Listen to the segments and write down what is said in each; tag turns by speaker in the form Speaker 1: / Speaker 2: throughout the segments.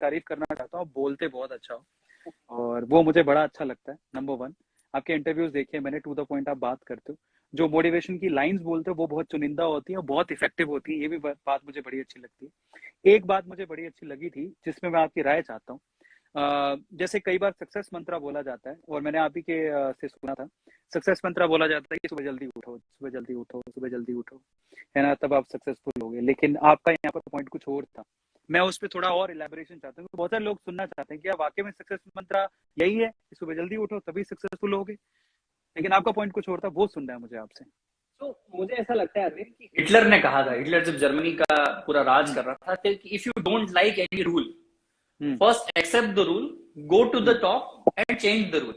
Speaker 1: तारीफ करना चाहता हूँ, बोलते बहुत अच्छा हो और वो मुझे बड़ा अच्छा लगता है। नंबर 1, आपके इंटरव्यूज देखे मैंने, टू द पॉइंट आप बात करते हो, जो मोटिवेशन की लाइंस बोलते हो वो बहुत चुनिंदा होती है और बहुत इफेक्टिव होती है, ये भी बात मुझे बड़ी अच्छी लगती है। एक बात मुझे बड़ी अच्छी लगी थी जिसमें मैं आपकी राय चाहता हूँ। जैसे कई बार सक्सेस मंत्रा बोला जाता है और मैंने आप ही के से सुना था, सक्सेस मंत्रा बोला जाता है कि सुबह जल्दी उठो, सुबह जल्दी उठो, सुबह जल्दी उठो, है ना, तब आप सक्सेसफुल होगे। लेकिन आपका यहाँ पर पॉइंट कुछ और था, मैं उस पर थोड़ा और इलेबोरेशन चाहता हूँ। बहुत सारे लोग सुनना चाहते हैं कि आप वाकई में सक्सेस मंत्रा यही है कि सुबह जल्दी उठो तभी सक्सेसफुल होगे, लेकिन आपका पॉइंट कुछ और था, वो सुनना है मुझे आपसे।
Speaker 2: तो मुझे ऐसा लगता है अरविंद कि हिटलर ने कहा था, हिटलर जब जर्मनी का पूरा राज कर रहा था, कि if you don't like any rule, first accept the rule, go to the top and change the rule.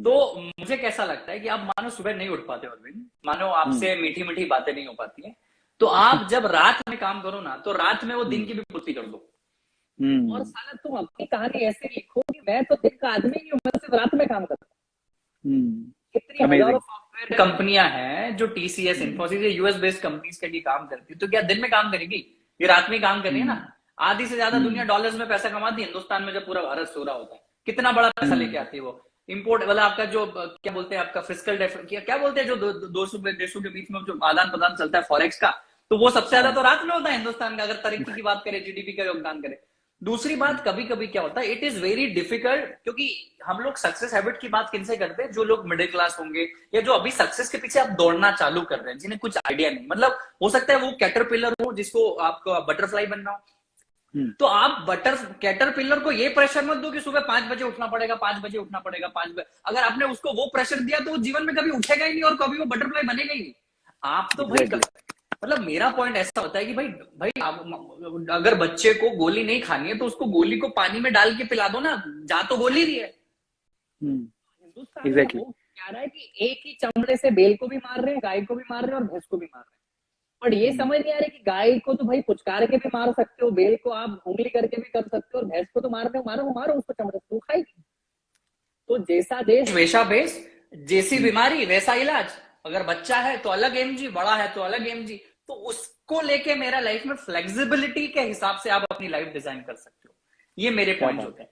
Speaker 2: तो मुझे कैसा लगता है कि आप मानो सुबह नहीं उठ पाते अरविंद, मानो आपसे मीठी मीठी बातें नहीं हो पाती है, तो आप जब रात में काम करो ना, तो रात में वो दिन की भी पूर्ति कर दो। और साला तुम अपनी कहानी ऐसे लिखो कि मैं तो दिन का आदमी नहीं हूँ, मैं सिर्फ रात में काम करता हूँ। कितनी हजारों सॉफ्टवेयर कंपनियां हैं जो TCS, Infosys, US based companies के लिए काम करती है, तो क्या दिन में काम करेगी? ये रात में काम कर रही है ना। आधी से ज्यादा दुनिया डॉलर्स में पैसा कमाती है, हिंदुस्तान में जब पूरा भारत सो रहा होता है कितना बड़ा पैसा लेके आती है वो। इंपोर्ट वाला आपका जो क्या बोलते हैं, आपका फिस्कल क्या बोलते हैं, जो दो देशों के बीच में जो आदान प्रदान चलता है फॉरेक्स का, तो वो सबसे ज्यादा तो रात में होता है हिंदुस्तान का, अगर तरक्की की बात करें, GDP का योगदान करें। दूसरी बात, कभी कभी क्या होता है, इट इज वेरी डिफिकल्ट, क्योंकि हम लोग सक्सेस हैबिट की बात किनसे करते हैं, जो लोग मिडिल क्लास होंगे या जो अभी सक्सेस के पीछे आप दौड़ना चालू कर रहे हैं, जिन्हें कुछ आइडिया नहीं, मतलब हो सकता है वो कैटरपिलर हो जिसको आपको बटरफ्लाई बनना हो। तो आप कैटरपिलर को ये प्रेशर मत दो कि सुबह 5 बजे उठना पड़ेगा, 5 बजे उठना पड़ेगा, 5 बजे। अगर आपने उसको वो प्रेशर दिया तो वो जीवन में कभी उठेगा ही नहीं और कभी वो बटरफ्लाई बनेगा ही नहीं। आप तो भाई मतलब मेरा पॉइंट ऐसा होता है कि भाई अगर बच्चे को गोली नहीं खानी है तो उसको गोली को पानी में डाल के पिला दो ना, जा तो गोली रही है। हिंदुस्तान में वो क्या रहा है कि एक ही चमड़े से बेल को भी मार रहे हैं, गाय को भी मार रहे हैं और भैंस को भी मार रहे हैं, पर ये समझ नहीं आ रही कि गाय को तो भाई पुचकार के भी मार सकते हो, बेल को आप उंगली करके भी कर सकते हो, और भैंस को तो मारो उसको चमड़े से खाएगी। तो जैसा देश वैसा भेष, जैसी बीमारी वैसा इलाज। अगर बच्चा है तो अलग MG, बड़ा है तो अलग MG। तो उसको लेके मेरा लाइफ में फ्लेक्सिबिलिटी के हिसाब से आप अपनी लाइफ डिजाइन कर सकते हो। ये मेरे पॉइंट होते हैं।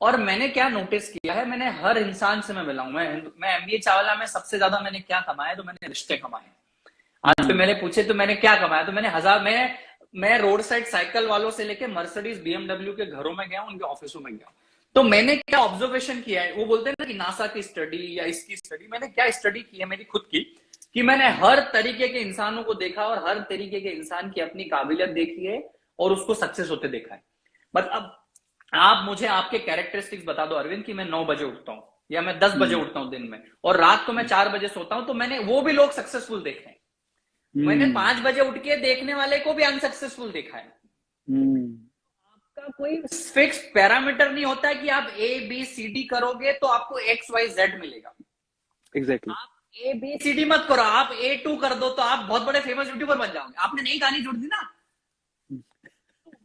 Speaker 2: और मैंने क्या नोटिस किया है, मैंने हर इंसान से मैं मिला हूं, मैं MBA चावला में सबसे ज्यादा मैंने क्या कमाया, तो मैंने रिश्ते कमाए। आज पे मैंने पूछे तो मैंने क्या कमाया, तो मैंने मैं रोड साइड साइकिल वालों से लेके मर्सिडीज BMW के घरों में गया, उनके ऑफिसों में गया। तो मैंने क्या ऑब्जर्वेशन किया है, वो बोलते हैं ना कि नासा की स्टडी या इसकी स्टडी, मैंने क्या स्टडी की है मेरी खुद की, कि मैंने हर तरीके के इंसानों को देखा और हर तरीके के इंसान की अपनी काबिलियत देखी है और उसको सक्सेस होते देखा है। मतलब आप मुझे आपके कैरेक्टरिस्टिक्स बता दो अरविंद, कि मैं 9 बजे उठता हूँ या मैं 10 बजे उठता हूँ दिन में, और रात को मैं 4 बजे सोता हूँ, तो मैंने वो भी लोग सक्सेसफुल देखे हैं। मैंने 5 बजे उठ के देखने वाले को भी अनसक्सेसफुल देखा है। आपका कोई फिक्स पैरामीटर नहीं होता है कि आप ABCD करोगे तो आपको XYZ मिलेगा।
Speaker 1: एग्जैक्टली।
Speaker 2: आप ABCD मत करो, आप A2 कर दो तो आप बहुत बड़े फेमस यूट्यूबर बन जाओगे। आपने नई कहानी जोड़ दी ना।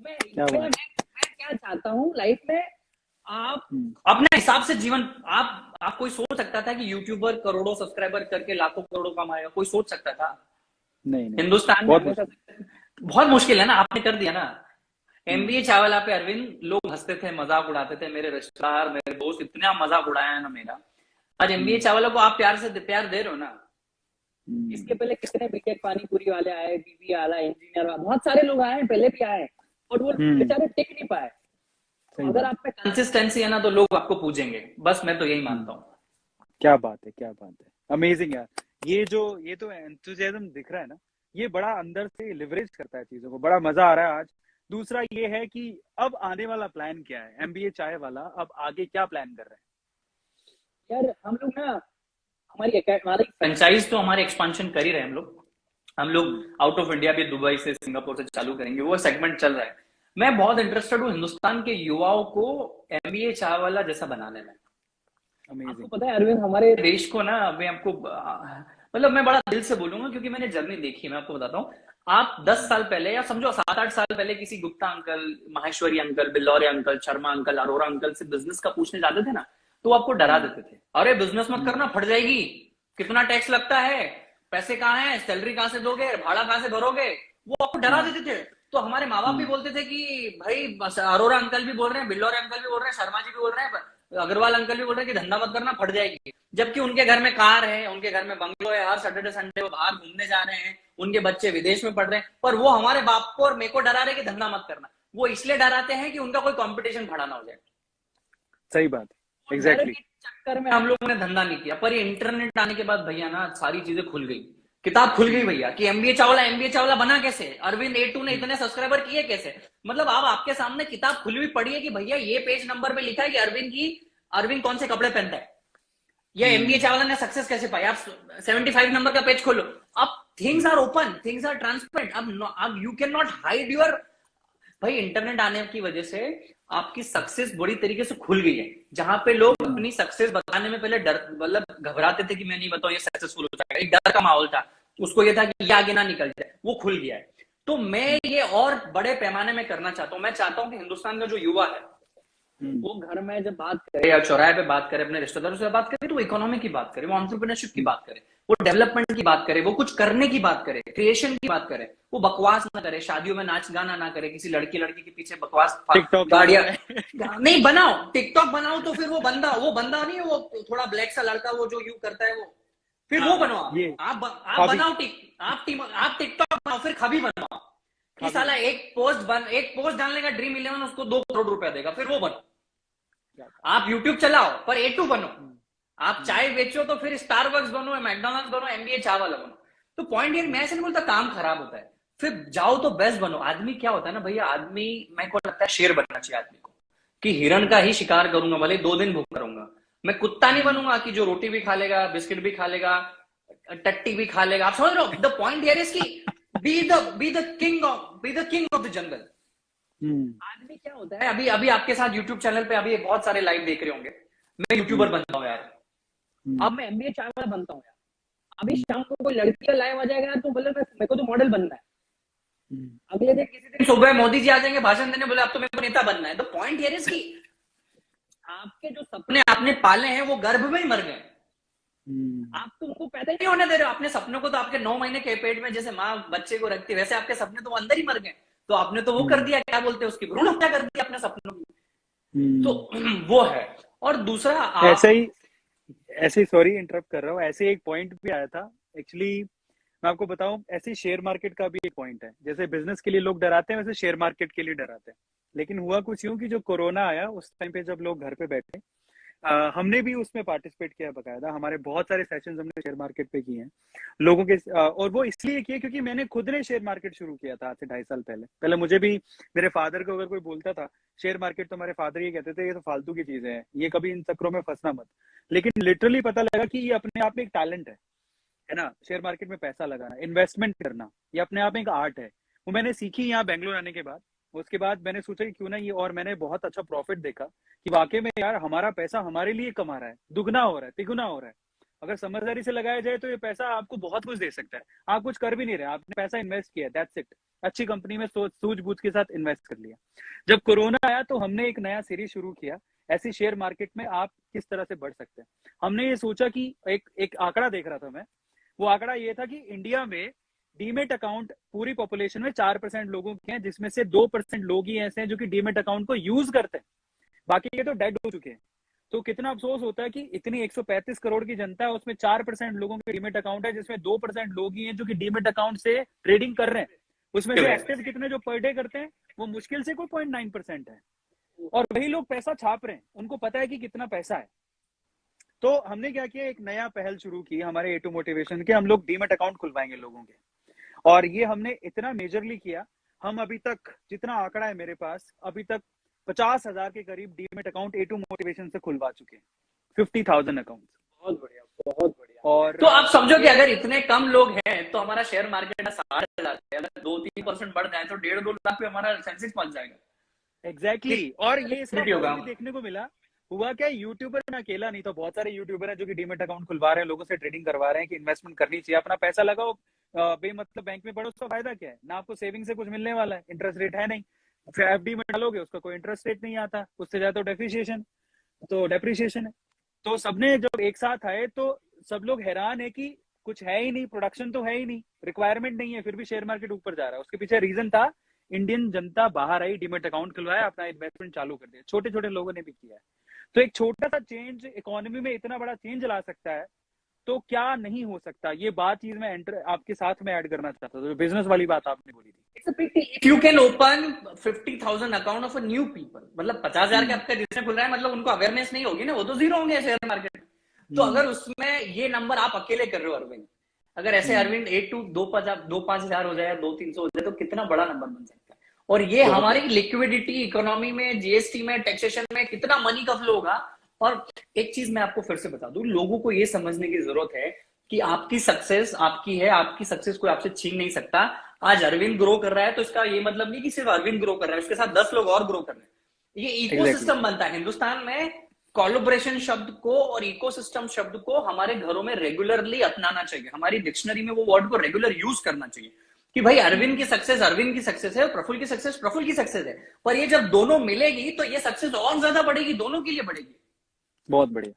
Speaker 2: मैं क्या चाहता हूँ लाइफ में, आप अपने हिसाब से जीवन, आप कोई सोच सकता था कि यूट्यूबर करोड़ों सब्सक्राइबर करके लाखों करोड़ों कमाएगा? कोई सोच सकता था?
Speaker 1: नहीं।
Speaker 2: हिंदुस्तान में बहुत मुश्किल है ना, आपने कर दिया ना। MBA चावला पे अरविंद लोग हंसते थे, मजाक उड़ाते थे, मेरे रिश्तेदार, मेरे दोस्त इतना मजाक उड़ाया है ना मेरा। आज MBA चावला को आप प्यार दे रहे हो ना। इसके पहले कितने बीटेक पानीपुरी वाले आए, BBA वाला, इंजीनियर, बहुत सारे लोग आए, पहले भी आए, और वो बेचारे टिक नहीं पाए। अगर आप में कंसिस्टेंसी है ना तो लोग आपको पूछेंगे, बस मैं तो यही मानता हूँ।
Speaker 1: क्या बात है, अमेजिंग यार। ये तो एंथुसियाज्म दिख रहा है ना, ये बड़ा अंदर से लिवरेज करता है चीजों को, बड़ा मजा आ रहा है आज। दूसरा ये है कि अब आने वाला प्लान क्या है, MBA चाय वाला अब आगे क्या प्लान कर रहे हैं?
Speaker 2: यार हम लोग ना, हमारी फ्रेंचाइज तो हमारे एक्सपेंशन कर ही रहे हैं हम लोग आउट ऑफ इंडिया भी, दुबई से, सिंगापुर से चालू करेंगे, वो सेगमेंट चल रहा है। मैं बहुत इंटरेस्टेड हूँ हिंदुस्तान के युवाओं को MBA चाय वाला जैसा बनाने में। आपको पता है अरविंद, हमारे देश को ना, मैं आपको मतलब मैं बड़ा दिल से बोलूंगा क्योंकि मैंने जर्नी देखी है। मैं आपको बताता हूँ, आप 10 साल पहले या समझो 7-8 साल पहले किसी Gupta uncle, Maheshwari uncle, Billore uncle, Sharma uncle, Arora uncle से बिजनेस का पूछने जाते थे ना, तो आपको डरा देते थे, अरे बिजनेस मत करना, फट जाएगी, कितना टैक्स लगता है, पैसे कहाँ है, सैलरी कहाँ से दोगे, भाड़ा कहाँ से भरोगे, वो आपको डरा देते थे। तो हमारे माँ बाप भी बोलते थे कि भाई अरोरा अंकल भी बोल रहे हैं, बिल्लौरे अंकल भी बोल रहे हैं, शर्मा जी भी बोल रहे हैं, अग्रवाल अंकल भी बोल रहे हैं कि धंधा मत करना, फट जाएगी। जबकि उनके घर में कार है, उनके घर में बंगलो है, हर सैटरडे संडे वो बाहर घूमने जा रहे हैं, उनके बच्चे विदेश में पढ़ रहे हैं, पर वो हमारे बाप को और मेरे को डरा रहे कि धंधा मत करना। वो इसलिए डराते हैं कि उनका कोई कंपटीशन खड़ा ना हो जाए।
Speaker 1: सही बात, एग्जैक्टली।
Speaker 2: चक्कर में हम लोगों ने धंधा नहीं किया। पर ये इंटरनेट आने के बाद भैया ना सारी चीजें खुल गई, किताब खुल गई भैया कि एमबीए चावला बना कैसे, अरविंद A2 ने इतने सब्सक्राइबर किए कैसे। मतलब अब आपके सामने किताब खुली हुई पड़ी है कि भैया ये पेज नंबर पे लिखा है कि अरविंद कौन से कपड़े पहनता है, या एमबीए चावला ने सक्सेस कैसे पाई। आप 75 नंबर का पेज खोलो, अब things are open, things are transparent. अब you can not hide your. भाई इंटरनेट आने की वजह से आपकी सक्सेस बड़ी तरीके से खुल गई है। जहां पे लोग अपनी सक्सेस बताने में पहले डर, मतलब घबराते थे कि मैं नहीं बताऊं ये सक्सेसफुल हो जाएगा, एक डर का माहौल था, उसको ये था कि ये आगे ना निकल जाए, वो खुल गया है। तो मैं ये और बड़े पैमाने में करना चाहता हूं। मैं चाहता हूं कि हिंदुस्तान का जो युवा है वो घर में जब बात करे या चौराहे पे बात करे, अपने रिश्तेदारों से बात करे, तो वो इकोनॉमी की बात करे, वो एंटरप्रेन्योरशिप की बात करे, वो डेवलपमेंट की बात करे, वो कुछ करने की बात करे, क्रिएशन की बात करे, वो बकवास ना करे, शादियों में नाच गाना ना करे, किसी लड़की के पीछे बकवास गाड़ियां नहीं बनाओ। टिकटॉक बनाओ तो फिर वो बंदा नहीं है, वो थोड़ा ब्लैक सा लड़का वो जो यू करता है, वो फिर वो बनाओ। आप बनाओ, आप टिकटॉक बनाओ, फिर खबी बनाओ कि साला एक पोस्ट डालने का ड्रीम 11 उसको 2 करोड़ रुपया देगा, फिर वो बनो। आप यूट्यूब चलाओ पर A2 बनो, आप चाय बेचो तो फिर स्टारबक्स बनो, मैकडोनल्ड्स बनो, एमबीए चावला बनो। तो पॉइंट ये, मैं ऐसे नहीं बोलता काम खराब होता है, फिर जाओ तो बेस्ट बनो। आदमी क्या होता है ना भैया, आदमी मेरे को लगता है शेर बनना चाहिए आदमी को, कि हिरण का ही शिकार करूंगा, भले 2 दिन भूख करूंगा। मैं कुत्ता नहीं बनूंगा कि जो रोटी भी खा लेगा, बिस्किट भी खा लेगा, टट्टी भी खा लेगा। आप समझ रहे हो? द पॉइंट हियर इज की be the king of the jungle. आदमी क्या होता है, अभी आपके साथ यूट्यूब चैनल पे अभी बहुत सारे लाइव देख रहे होंगे, मैं यूट्यूबर बनता हूँ यार, अब मैं एमबीए चावला बनता हूँ यार, अभी शाम को कोई लड़की का लाइव आ जाएगा तो बोले मेरे को तो मॉडल बनना है। अगले दिन किसी दिन सुबह मोदी जी आ जाएंगे भाषण देने, बोले अब तो मेरे को नेता बनना है। तो पॉइंट हियर इज की आपके जो सपने आपने पाले हैं वो गर्भ में ही मर गए, आप तो उनको पैदा ही नहीं होने दे रहे हो। अपने सपनों को तो आपके 9 महीने के पेट में जैसे माँ बच्चे को रखती है, वैसे आपके सपने तो अंदर ही मर गए। तो आपने तो वो कर दिया, क्या बोलते हैं उसकी, भ्रूण हत्या कर दी अपने सपनों की। तो वो है। और दूसरा
Speaker 1: ऐसे ही सॉरी इंटरप्ट कर रहा हूँ, ऐसे एक पॉइंट भी आया था एक्चुअली, मैं आपको बताऊं, ऐसे शेयर मार्केट का भी एक पॉइंट है। जैसे बिजनेस के लिए लोग डराते हैं, वैसे शेयर मार्केट के लिए डराते हैं। लेकिन हुआ कुछ यूं कि जो कोरोना आया उस टाइम पे जब लोग घर पे बैठे, हमने भी उसमें पार्टिसिपेट किया बकायदा। हमारे बहुत सारे सेशंस हमने शेयर मार्केट पे किए हैं लोगों के, और वो इसलिए किए क्योंकि मैंने खुद ने शेयर मार्केट शुरू किया था आज से 2.5 साल पहले। मुझे भी मेरे फादर को अगर कोई बोलता था शेयर मार्केट, तो हमारे फादर ये कहते थे ये तो फालतू की चीजें हैं, ये कभी इन चक्रों में फंसना मत। लेकिन लिटरली पता लगा कि ये अपने आप में एक टैलेंट है ना, शेयर मार्केट में पैसा लगाना, इन्वेस्टमेंट करना, ये अपने आप में एक आर्ट है। वो मैंने सीखी यहाँ बेंगलोर आने के बाद। उसके बाद मैंने सोचा कि क्यों ना ये, और मैंने बहुत अच्छा प्रॉफिट देखा कि वाकई में यार हमारा पैसा हमारे लिए कमा रहा है, दुगना हो रहा है, तिगुना हो रहा है। अगर समझदारी से लगाया जाए तो ये पैसा आपको बहुत कुछ दे सकता है। आप कुछ कर भी नहीं रहे, आपने पैसा इन्वेस्ट किया, दैट्स इट। अच्छी कंपनी में सूझबूझ के साथ इन्वेस्ट कर लिया। जब कोरोना आया तो हमने एक नया सीरीज शुरू किया, ऐसी शेयर मार्केट में आप किस तरह से बढ़ सकते हैं। हमने ये सोचा कि एक आंकड़ा देख रहा था मैं, वो आंकड़ा ये था कि इंडिया में डीमेट अकाउंट पूरी पॉपुलेशन में 4% लोगों के हैं, जिसमें से 2% लोग ही ऐसे हैं जो कि डीमेट अकाउंट को यूज करते हैं, बाकी के तो डेड हो चुके हैं। तो कितना अफसोस होता है कि इतनी 135 करोड़ की जनता है, उसमें 4% लोगों के डीमेट अकाउंट है, जिसमें 2% लोग ही हैं जो कि डीमेट अकाउंट से ट्रेडिंग कर रहे हैं। उसमें से एक्टिव कितने जो पर डे करते हैं, वो मुश्किल से कोई 0.9% है, और वही लोग पैसा छाप रहे हैं, उनको पता है कि कितना पैसा है। तो हमने क्या किया, एक नया पहल शुरू की हमारे A2 मोटिवेशन के, हम लोग डीमेट अकाउंट खुलवाएंगे लोगों के। और ये हमने इतना मेजरली किया, हम अभी तक जितना आंकड़ा है मेरे पास, अभी तक 50,000 के करीब डीमेट अकाउंट A2 मोटिवेशन से खुलवा चुके हैं, 50,000 अकाउंट।
Speaker 2: बहुत बढ़िया, बहुत बढ़िया। और तो आप समझो कि अगर इतने कम लोग हैं तो हमारा शेयर मार्केट में 60,000 है, अगर 2-3% बढ़ जाए तो 1.5-2 लाख पे हमारा सेंसेक्स पहुंच जाएगा।
Speaker 1: एग्जैक्टली। और ये इसका भी देखने को मिला। हुआ क्या, यूट्यूबर में अकेला नहीं, तो बहुत सारे यूट्यूबर हैं जो कि डीमेट अकाउंट खुलवा रहे हैं, लोगों से ट्रेडिंग करवा रहे हैं कि इन्वेस्टमेंट करनी चाहिए, अपना पैसा लगाओ, बेमतलब बैंक में पड़ो, उसका फायदा क्या है ना, आपको सेविंग से कुछ मिलने वाला है, इंटरेस्ट रेट है नहीं। फिर FD में डालोगे उसका कोई इंटरेस्ट रेट नहीं आता, उससे ज्यादा तो डेप्रिसिएशन है। तो सबने जब एक साथ आए तो सब लोग हैरान है कि कुछ है ही नहीं, प्रोडक्शन तो है ही नहीं, रिक्वायरमेंट नहीं है, फिर भी शेयर मार्केट ऊपर जा रहा है। उसके पीछे रीजन था इंडियन जनता बाहर आई, डीमेट अकाउंट खुलवाया, अपना इन्वेस्टमेंट चालू कर दिया। छोटे छोटे लोगों ने भी किया है। तो एक छोटा सा चेंज इकोनॉमी में इतना बड़ा चेंज ला सकता है, तो क्या नहीं हो सकता। ये बात चीज मैं आपके साथ में ऐड करना चाहता था, जो बिजनेस वाली बात आपने बोली थी।
Speaker 2: If you can open 50,000 account of a new people, मतलब 50,000 के आपका जिसने खुल रहा है, मतलब उनको अवेयरनेस नहीं होगी ना, वो तो जीरो होंगे शेयर मार्केट में। तो अगर उसमें ये नंबर आप अकेले कर रहे हो अरविंद, अगर ऐसे अरविंद 2-5 हजार हो जाए, 200-300 हो जाए, तो कितना बड़ा नंबर बन सकता है। और ये हमारी लिक्विडिटी इकोनॉमी में, जीएसटी में, टैक्सेशन में कितना मनी का फ्लो होगा। और एक चीज मैं आपको फिर से बता दूं, लोगों को ये समझने की जरूरत है कि आपकी सक्सेस आपकी है, आपकी सक्सेस कोई आपसे छीन नहीं सकता। आज अरविंद ग्रो कर रहा है तो इसका ये मतलब नहीं कि सिर्फ अरविंद ग्रो कर रहा है, उसके साथ 10 लोग और ग्रो कर रहे हैं। ये इकोसिस्टम बनता है हिंदुस्तान में। कोलैबोरेशन शब्द को और इकोसिस्टम शब्द को हमारे घरों में रेगुलरली अपनाना चाहिए, हमारी डिक्शनरी में वो वर्ड को रेगुलर यूज करना चाहिए कि भाई अरविंद की सक्सेस अरविंद की सक्सेस है, प्रफुल्ल की सक्सेस प्रफुल्ल की सक्सेस है। पर ये जब दोनों मिलेगी तो ये सक्सेस और ज्यादा बढ़ेगी, दोनों के लिए बढ़ेगी।
Speaker 1: बहुत बढ़िया।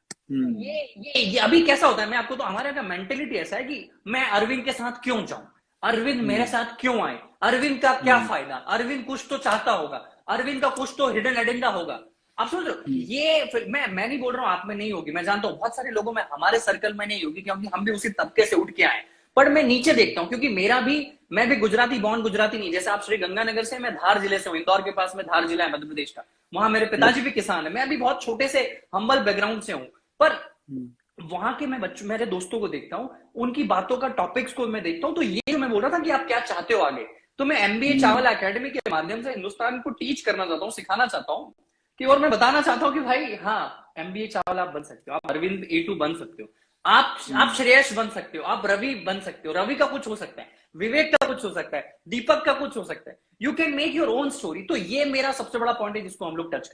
Speaker 2: ये अभी कैसा होता है, मैं आपको तो हमारे का मेंटेलिटी ऐसा है कि मैं अरविंद के साथ क्यों जाऊं, अरविंद मेरे साथ क्यों आए, अरविंद का क्या फायदा, अरविंद कुछ तो चाहता होगा, अरविंद का कुछ तो हिडन एजेंडा होगा। आप समझ रहे हो, ये मैं नहीं बोल रहा हूं आप में नहीं होगी, मैं जानता हूं बहुत सारे लोगों में, हमारे सर्कल में नहीं होगी, क्योंकि हम भी उसी तबके से उठ के आए। पर मैं नीचे देखता हूं, क्योंकि मैं भी गुजराती बॉर्न गुजराती नहीं, जैसे आप श्री गंगानगर से, मैं धार जिले से हूं, इंदौर के पास में धार जिला है मध्य प्रदेश का, वहां मेरे पिताजी भी किसान है, मैं अभी बहुत छोटे से हम्बल बैकग्राउंड से हूं। पर वहां के मैं बच्चों, मेरे दोस्तों को देखता हूं, उनकी बातों का टॉपिक्स को मैं देखता हूं, तो ये जो मैं बोल रहा था कि आप क्या चाहते हो आगे, तो मैं एमबीए चावला एकेडमी के माध्यम से हिंदुस्तान को टीच करना चाहता हूँ, सिखाना चाहता हूँ कि, और मैं बताना चाहता हूँ कि भाई हाँ, एमबीए चावला आप बन सकते हो, आप अरविंद A2 बन सकते हो, आप श्रेयस बन सकते हो, आप रवि बन सकते हो, रवि का कुछ हो सकता है, विवेक का कुछ हो सकता है, दीपक का कुछ हो सकता है, you can make your own story. तो ये मेरा सबसे बड़ा पॉइंट है जिसको हम लोग टच